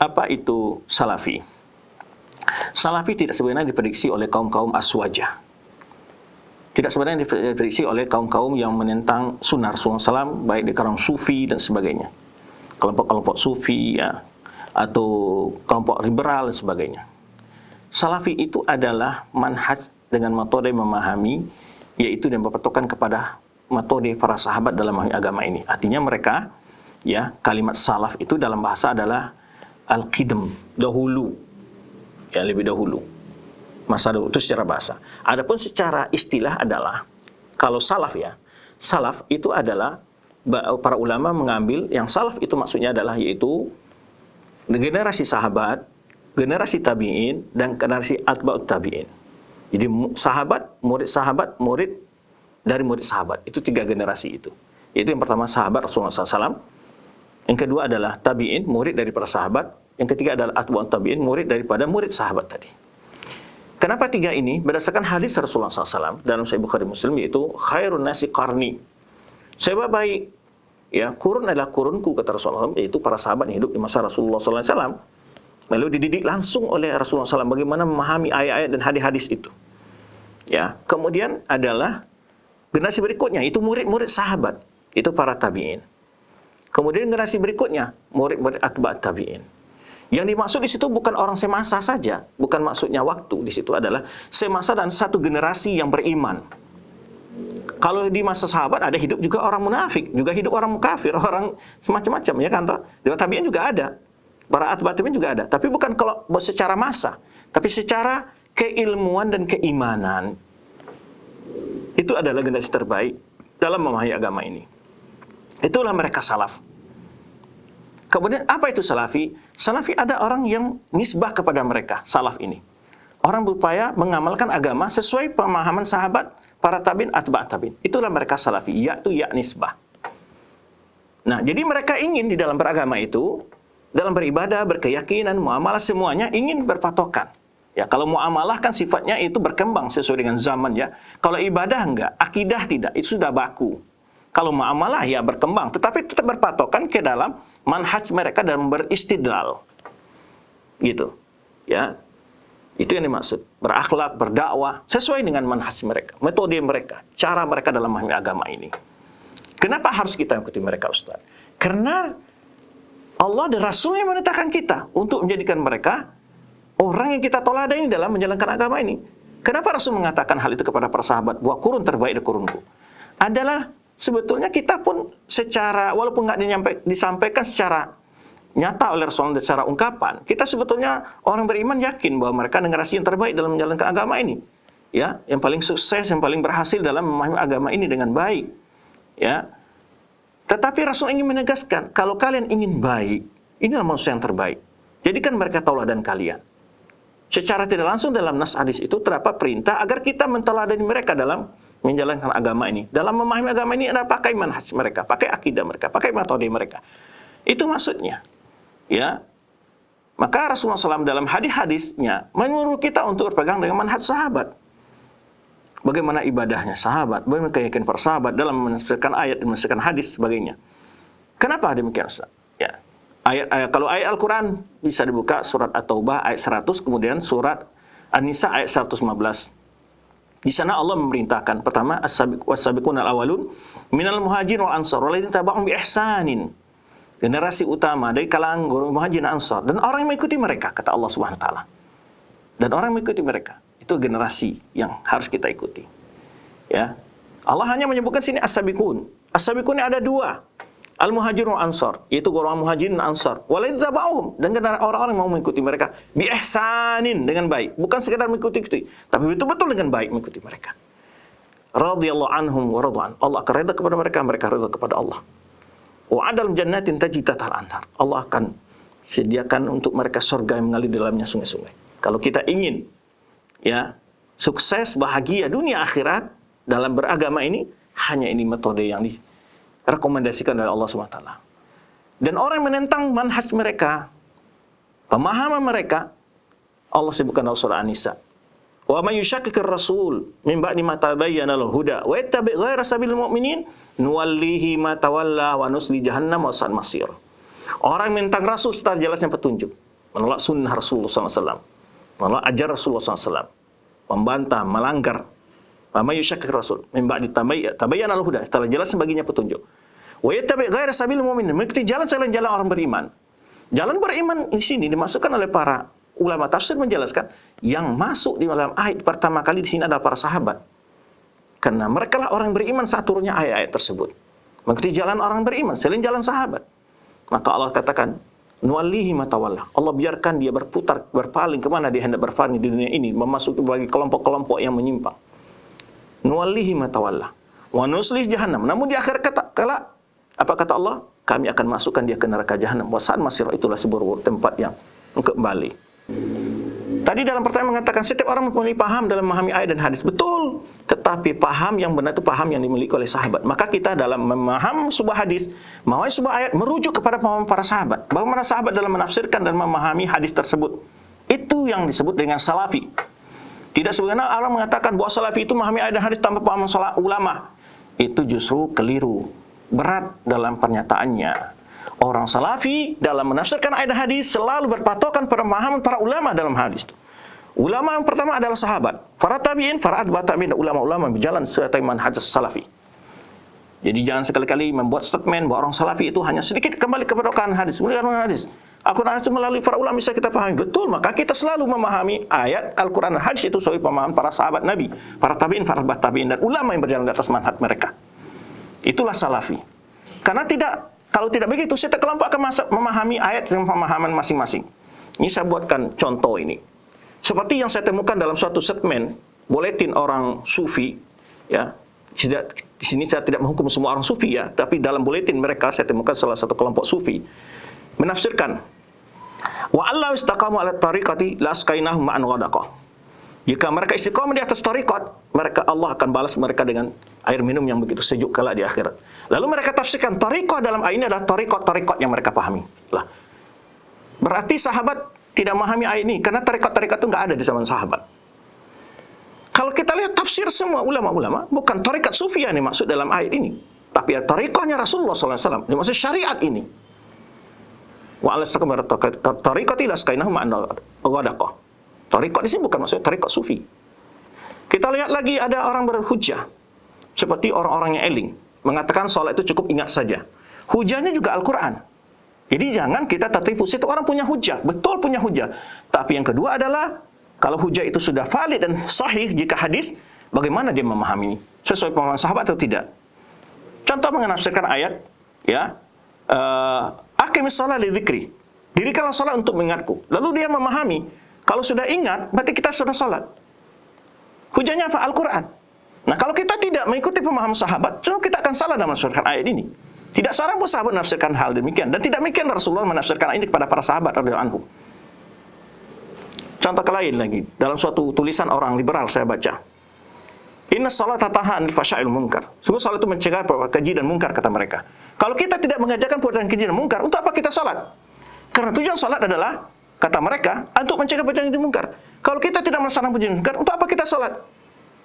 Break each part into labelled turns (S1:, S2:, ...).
S1: Apa itu Salafi? Salafi tidak sebenarnya diprediksi oleh kaum-kaum aswajah. Tidak sebenarnya diprediksi oleh kaum-kaum yang menentang sunnah Rasulullah SAW, baik di kalangan sufi dan sebagainya. Kelompok-kelompok sufi ya, atau kelompok liberal dan sebagainya. Salafi itu adalah manhaj dengan metode memahami, yaitu yang berpatokan kepada metode para sahabat dalam agama ini. Artinya mereka, ya, kalimat salaf itu dalam bahasa adalah al-qidam, dahulu, ya, lebih dahulu, masa dahulu, itu secara bahasa. Adapun secara istilah adalah, kalau salaf ya, salaf itu adalah para ulama mengambil yang salaf itu maksudnya adalah yaitu generasi sahabat, generasi tabi'in, dan generasi atba'ut tabi'in. Jadi sahabat, murid dari murid sahabat. Itu 3 generasi itu. Yaitu yang pertama sahabat Rasulullah SAW. Yang kedua adalah tabi'in, murid daripada sahabat. Yang ketiga adalah atba'ut tabi'in, murid daripada murid sahabat tadi. Kenapa 3 ini? Berdasarkan hadis Rasulullah SAW dalam Sahih Bukhari Muslim, yaitu khairun nasi qarni. Sebaik-baik ya kurun adalah kurunku, kata Rasulullah SAW, yaitu para sahabat yang hidup di masa Rasulullah SAW. Lalu dididik langsung oleh Rasulullah SAW bagaimana memahami ayat-ayat dan hadis-hadis itu. Ya, kemudian adalah generasi berikutnya, itu murid-murid sahabat, itu para tabi'in. Kemudian generasi berikutnya, murid-murid atba'at tabi'in. Yang dimaksud di situ bukan orang semasa saja, bukan maksudnya waktu. Di situ adalah semasa dan satu generasi yang beriman. Kalau di masa sahabat ada hidup juga orang munafik, juga hidup orang kafir, orang semacam-macam, ya kan toh? Di tabi'in juga ada. Para atba'at tabi'in juga ada, tapi bukan kalau secara masa, tapi secara keilmuan dan keimanan. Itu adalah generasi terbaik dalam memahami agama ini. Itulah mereka salaf. Kemudian apa itu salafi? Salafi ada orang yang nisbah kepada mereka, salaf ini. Orang berupaya mengamalkan agama sesuai pemahaman sahabat, para tabi'in, atba'at tabi'in. Itulah mereka salafi, yaitu ya nisbah. Nah, jadi mereka ingin di dalam beragama itu, dalam beribadah, berkeyakinan, muamalah semuanya ingin berpatokan. Ya, kalau muamalah kan sifatnya itu berkembang sesuai dengan zaman ya. Kalau ibadah enggak, akidah tidak, itu sudah baku. Kalau muamalah ya berkembang, tetapi tetap berpatokan ke dalam manhaj mereka dalam beristidlal. Gitu. Ya. Itu yang dimaksud. Berakhlak, berdakwah sesuai dengan manhaj mereka, metode mereka, cara mereka dalam memahami agama ini. Kenapa harus kita ikuti mereka, Ustaz? Karena Allah dan Rasulnya menetapkan kita untuk menjadikan mereka orang yang kita teladan ini dalam menjalankan agama ini. Kenapa Rasul mengatakan hal itu kepada para sahabat, bahwa kurun terbaik dari kurunku? Adalah sebetulnya kita pun secara, walaupun nggak disampaikan secara nyata oleh Rasul secara ungkapan, kita sebetulnya orang beriman yakin bahwa mereka generasi yang terbaik dalam menjalankan agama ini. Ya, yang paling sukses, yang paling berhasil dalam memahami agama ini dengan baik. Ya. Tetapi Rasul ingin menegaskan, kalau kalian ingin baik, inilah manusia yang terbaik. Jadikan mereka tauladan kalian. Secara tidak langsung dalam nas hadis itu terdapat perintah agar kita menteladani mereka dalam menjalankan agama ini. Dalam memahami agama ini adalah pakai manhaj mereka, pakai akidah mereka, pakai metode mereka. Itu maksudnya. Ya. Maka Rasulullah SAW dalam hadis-hadisnya menyuruh kita untuk berpegang dengan manhaj sahabat. Bagaimana ibadahnya sahabat, bagaimana keyakinan para sahabat dalam menafsirkan ayat dan menafsirkan hadis sebagainya. Kenapa demikian, Ustaz? Ya. Kalau ayat Al-Quran bisa dibuka surat At-Taubah ayat 100, kemudian surat An-Nisa ayat 115. Di sana Allah memerintahkan pertama as-sabiqun al-awwalun minal muhajirin wal ansar walladzina tabi'uhum bi ihsanin. Generasi utama dari kalangan muhajirin dan ansar dan orang yang mengikuti mereka, kata Allah Subhanahu wa taala. Dan orang yang mengikuti mereka, itu generasi yang harus kita ikuti. Ya. Allah hanya menyebutkan sini as-sabiqun. As-sabiqun ada 2. Al-muhajirun ansar, yaitu orang muhajirin ansar. Walladzina tabi'uhum, dan orang-orang yang mau mengikuti mereka bi ihsanin, dengan baik, bukan sekedar mengikuti, tapi betul-betul dengan baik mengikuti mereka. Radhiyallahu anhum wa radwan. Allah akan redha kepada mereka, mereka redha kepada Allah. Wa adal jannatin tajri tahtal anhar. Allah akan sediakan untuk mereka surga yang mengalir di dalamnya sungai-sungai. Kalau kita ingin ya sukses, bahagia dunia akhirat dalam beragama ini, hanya ini metode yang rekomendasikan oleh Allah SWT. Dan orang yang menentang manhaj mereka, pemahaman mereka, Allah sebutkan dalam surah An-Nisa. Wa may yushakkikir rasul min ba'di ma tabayyana lahu huda wa yattabi' ghayra sabilil mu'minin nuwallihi ma tawalla wa nusli jahannam wa sa'at masir. Orang yang menentang rasul setelah jelasnya petunjuk, menolak sunnah Rasulullah SAW, menolak ajar Rasulullah SAW, membantah, melanggar. Wa may yushakkik rasul min ba'di tabayyana al-huda, telah jelas baginya petunjuk. Wa yattabi' ghaira sabilil mu'minin, mengikuti jalan selain jalan orang beriman. Jalan beriman di sini dimasukkan oleh para ulama tafsir menjelaskan yang masuk di dalam ayat pertama kali di sini adalah para sahabat. Karena mereka lah orang beriman saat turunnya ayat-ayat tersebut. Mengikuti jalan orang beriman selain jalan sahabat. Maka Allah katakan, nuwallihi ma tawalla. Allah biarkan dia berputar, berpaling kemana dia hendak berpaling di dunia ini, memasuki bagi kelompok-kelompok yang menyimpang. Nuwallihi ma tawalla wa nuslih jahannam. Namun di akhir kala apa kata Allah? Kami akan masukkan dia ke neraka jahanam. Wa sa'at masir, itulah sebuah tempat yang kembali. Tadi dalam pertanyaan mengatakan setiap orang mempunyai paham dalam memahami ayat dan hadis. Betul. Tetapi paham yang benar itu paham yang dimiliki oleh sahabat. Maka kita dalam memaham sebuah hadis, memahami sebuah ayat, merujuk kepada pemahaman para sahabat. Bagaimana sahabat dalam menafsirkan dan memahami hadis tersebut. Itu yang disebut dengan salafi. Tidak sebenarnya Allah mengatakan bahwa salafi itu memahami ayat dan hadis tanpa pemahaman ulama. Itu justru keliru. Berat dalam pernyataannya. Orang salafi dalam menafsirkan ayat dan hadis selalu berpatokan pada pemahaman para ulama dalam hadis itu. Ulama yang pertama adalah sahabat, para tabi'in, para atba' tabi'in, ulama-ulama berjalan sesuai manhaj salafi. Jadi jangan sekali-kali membuat statement bahwa orang salafi itu hanya sedikit kembali kepada Al-Quran hadis. Al-Quran hadis. Al-Quran itu melalui para ulama bisa kita pahami. Betul, maka kita selalu memahami ayat Al-Quran dan hadis itu sesuai pemahaman para sahabat Nabi, para tabi'in, para atba' tabi'in, dan ulama yang berjalan di atas manhaj mereka. Itulah salafi. Karena kalau tidak begitu, setiap kelompok akan memahami ayat dengan pemahaman masing-masing. Ini saya buatkan contoh ini. Seperti yang saya temukan dalam suatu segmen buletin orang sufi, ya. Di sini saya tidak menghukum semua orang sufi, ya, tapi dalam buletin mereka saya temukan salah satu kelompok sufi menafsirkan, wa allahu istaqamu ala tariqati la asqainahum ma'an ghadaqah. Jika mereka istiqamah di atas tariqat, maka Allah akan balas mereka dengan air minum yang begitu sejuk kala di akhirat. Lalu mereka tafsirkan tariqah dalam ayat ini adalah tariqat yang mereka pahami. Lah, berarti sahabat tidak memahami ayat ini karena tariqat itu enggak ada di zaman sahabat. Kalau kita lihat tafsir semua ulama-ulama, bukan tariqat sufiyah yang dimaksud dalam ayat ini, tapi tariqahnya Rasulullah SAW, dimaksud syariat ini. Wa alastaqamara tariqati laskainahum ma'an ghadaqah. Tariqat di sini bukan maksudnya tariqat sufi. Kita lihat lagi ada orang berhujjah seperti orang-orang yang eling, mengatakan salat itu cukup ingat saja. Hujahnya juga Al-Quran. Jadi jangan kita tertipu. Setiap orang punya hujah, betul punya hujah. Tapi yang kedua adalah kalau hujah itu sudah valid dan sahih jika hadis, bagaimana dia memahami sesuai pemahaman sahabat atau tidak? Contoh menafsirkan ayat, ya, aqimis shalah li dzikri. Dirikanlah salat untuk mengingatku. Lalu dia memahami kalau sudah ingat, berarti kita sudah salat. Hujahnya apa? Al-Quran. Nah, kalau kita tidak mengikuti pemahaman sahabat, kita akan salah dalam menafsirkan ayat ini. Tidak seorang pun sahabat menafsirkan hal demikian. Dan tidak demikian Rasulullah menafsirkan ayat ini kepada para sahabat radhiyallahu anhu. Contoh lain lagi, dalam suatu tulisan orang liberal saya baca. Inna salata tanha 'anil fahsya'i wal munkar. Sungguh salat itu mencegah perbuatan keji dan mungkar, kata mereka. Kalau kita tidak mengajarkan perbuatan keji dan mungkar, untuk apa kita salat? Karena tujuan salat adalah, kata mereka, untuk mencegah perbuatan keji dan mungkar. Kalau kita tidak melaksanakan perbuatan keji dan mungkar, untuk apa kita salat?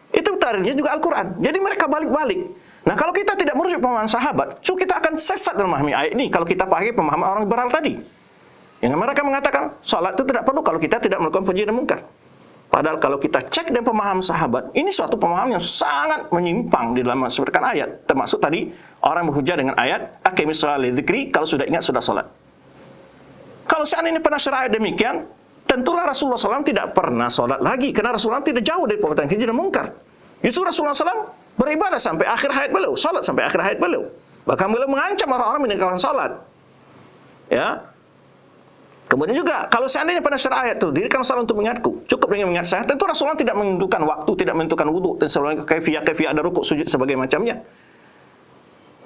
S1: Itu dalilnya juga Al-Quran. Jadi mereka balik-balik. Nah, kalau kita tidak merujuk pemahaman sahabat, kita akan sesat dalam memahami ayat ini kalau kita pakai pemahaman orang liberal tadi. Yang mereka mengatakan salat itu tidak perlu kalau kita tidak melakukan puji dan mungkar. Padahal kalau kita cek dengan pemahaman sahabat, ini suatu pemahaman yang sangat menyimpang di dalam menafsirkan ayat. Termasuk tadi orang berhujah dengan ayat aqimis shalah li dzikri, kalau sudah ingat sudah salat. Kalau seandainya penafsir ayat demikian, tentulah Rasulullah SAW tidak pernah salat lagi, karena Rasulullah tidak jauh dari perbuatan keji dan mungkar. Justru Rasulullah SAW beribadah sampai akhir hayat beliau, salat sampai akhir hayat beliau. Bahkan beliau mengancam orang-orang meninggalkan salat. Ya. Kemudian juga kalau seandainya penafsir ayat itu dirikan salat untuk mengingatku, cukup dengan mengingat saya, tentu Rasulullah tidak menentukan waktu, tidak menentukan wudu dan sebagainya, kaifiah ada rukuk, sujud sebagai macamnya.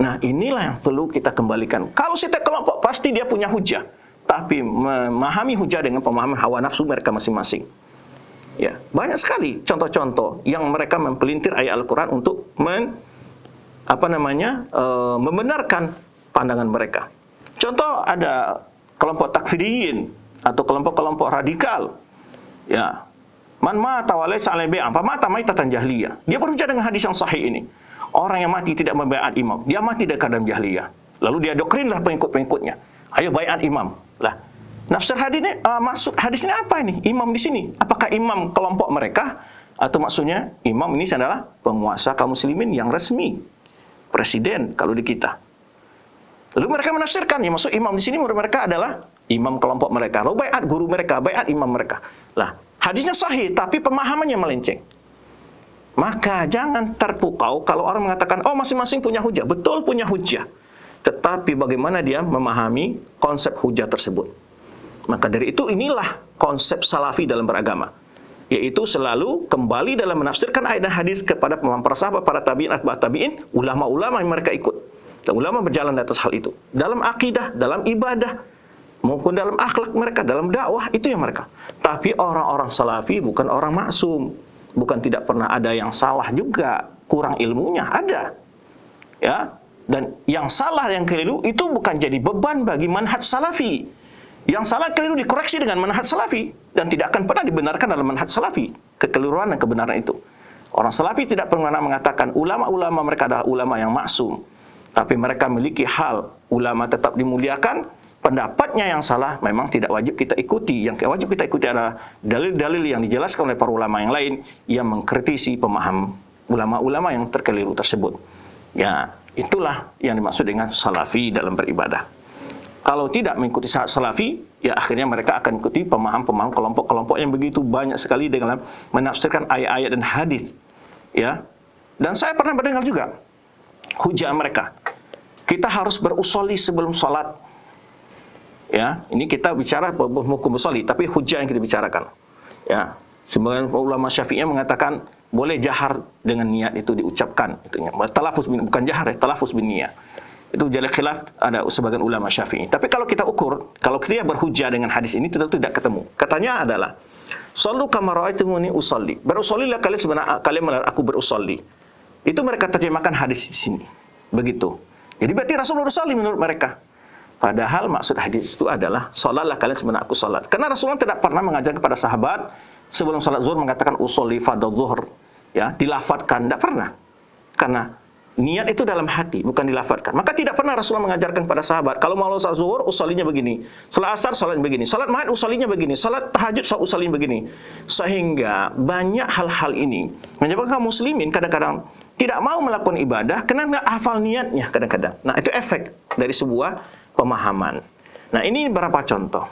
S1: Nah, inilah yang perlu kita kembalikan. Kalau setiap kelompok pasti dia punya hujah, tapi memahami hujah dengan pemahaman hawa nafsu mereka masing-masing. Ya, banyak sekali contoh-contoh yang mereka mempelintir ayat Al-Quran untuk membenarkan pandangan mereka. Contoh ada kelompok takfiriyin atau kelompok-kelompok radikal. Ya. Man mata wa laysa alaihi bai'ah, fa mata maitatan jahliyah. Dia berhujah dengan hadis yang sahih ini. Orang yang mati tidak membaiat imam, dia mati dalam keadaan jahliyah. Lalu dia doktrinlah pengikut-pengikutnya. Ayo baiat imam. Lah, Nafsir hadis ini, maksud hadis ini apa ini? Imam di sini, apakah imam kelompok mereka? Atau maksudnya imam ini adalah penguasa kaum muslimin yang resmi, presiden kalau di kita. Lalu mereka menafsirkan, ya maksud imam di sini menurut mereka adalah imam kelompok mereka, lalu baiat guru mereka, baiat imam mereka. Lah, hadisnya sahih tapi pemahamannya melenceng. Maka jangan terpukau kalau orang mengatakan, oh masing-masing punya hujah. Betul punya hujah, tetapi bagaimana dia memahami konsep hujah tersebut. Maka dari itu inilah konsep salafi dalam beragama, yaitu selalu kembali dalam menafsirkan ayat dan hadis kepada para sahabat, para tabi'in, atba'ut tabi'in, ulama-ulama yang mereka ikut. Dan ulama berjalan di atas hal itu. Dalam akidah, dalam ibadah, maupun dalam akhlak mereka, dalam dakwah, itu yang mereka. Tapi orang-orang salafi bukan orang maksum. Bukan tidak pernah ada yang salah juga. Kurang ilmunya, ada. Ya. Dan yang salah, yang keliru, itu bukan jadi beban bagi manhaj salafi. Yang salah keliru dikoreksi dengan manhaj salafi. Dan tidak akan pernah dibenarkan dalam manhaj salafi kekeliruan dan kebenaran itu. Orang salafi tidak pernah mengatakan ulama-ulama mereka adalah ulama yang maksum. Tapi mereka memiliki hal, ulama tetap dimuliakan, pendapatnya yang salah memang tidak wajib kita ikuti. Yang wajib kita ikuti adalah dalil-dalil yang dijelaskan oleh para ulama yang lain yang mengkritisi pemaham ulama-ulama yang terkeliru tersebut. Ya, itulah yang dimaksud dengan salafi dalam beribadah. Kalau tidak mengikuti salafi, ya akhirnya mereka akan ikuti pemaham-pemaham kelompok-kelompok yang begitu banyak sekali dalam menafsirkan ayat-ayat dan hadis. Ya. Dan saya pernah mendengar juga hujah mereka. Kita harus berusoli sebelum sholat. Ya, ini kita bicara hukum usoli, tapi hujah yang kita bicarakan. Ya, sebagian ulama Syafi'iyah mengatakan boleh jahar dengan niat itu diucapkan, itunya. Talafuz bukan jahar, talafuz bin niyah. Itu jadi khilaf ada sebagian ulama Syafi'i. Tapi kalau kita ukur, kalau kita berhujah dengan hadis ini tentu tidak ketemu. Katanya adalah sallu kama ra'aitumuni usolli. Berusollilah kalian sebenarnya kalian melihat aku berusolli. Itu mereka terjemahkan hadis di sini. Begitu. Jadi berarti Rasulullah usolli menurut mereka. Padahal maksud hadis itu adalah salatlah kalian sebenarnya aku salat. Karena Rasulullah tidak pernah mengajar kepada sahabat sebelum salat zuhur mengatakan usolli fardhu zuhur. Ya, dilafatkan, tidak pernah. Karena niat itu dalam hati, bukan dilafatkan. Maka tidak pernah Rasulullah mengajarkan kepada sahabat, kalau mau salat zuhur, usolinya begini. Salat asar, salatnya begini. Salat maghrib, usolinya begini. Salat tahajud, usolinya begini. Sehingga banyak hal-hal ini menyebabkan kaum muslimin kadang-kadang tidak mau melakukan ibadah karena tidak hafal niatnya kadang-kadang. Nah, itu efek dari sebuah pemahaman. Nah, ini beberapa contoh.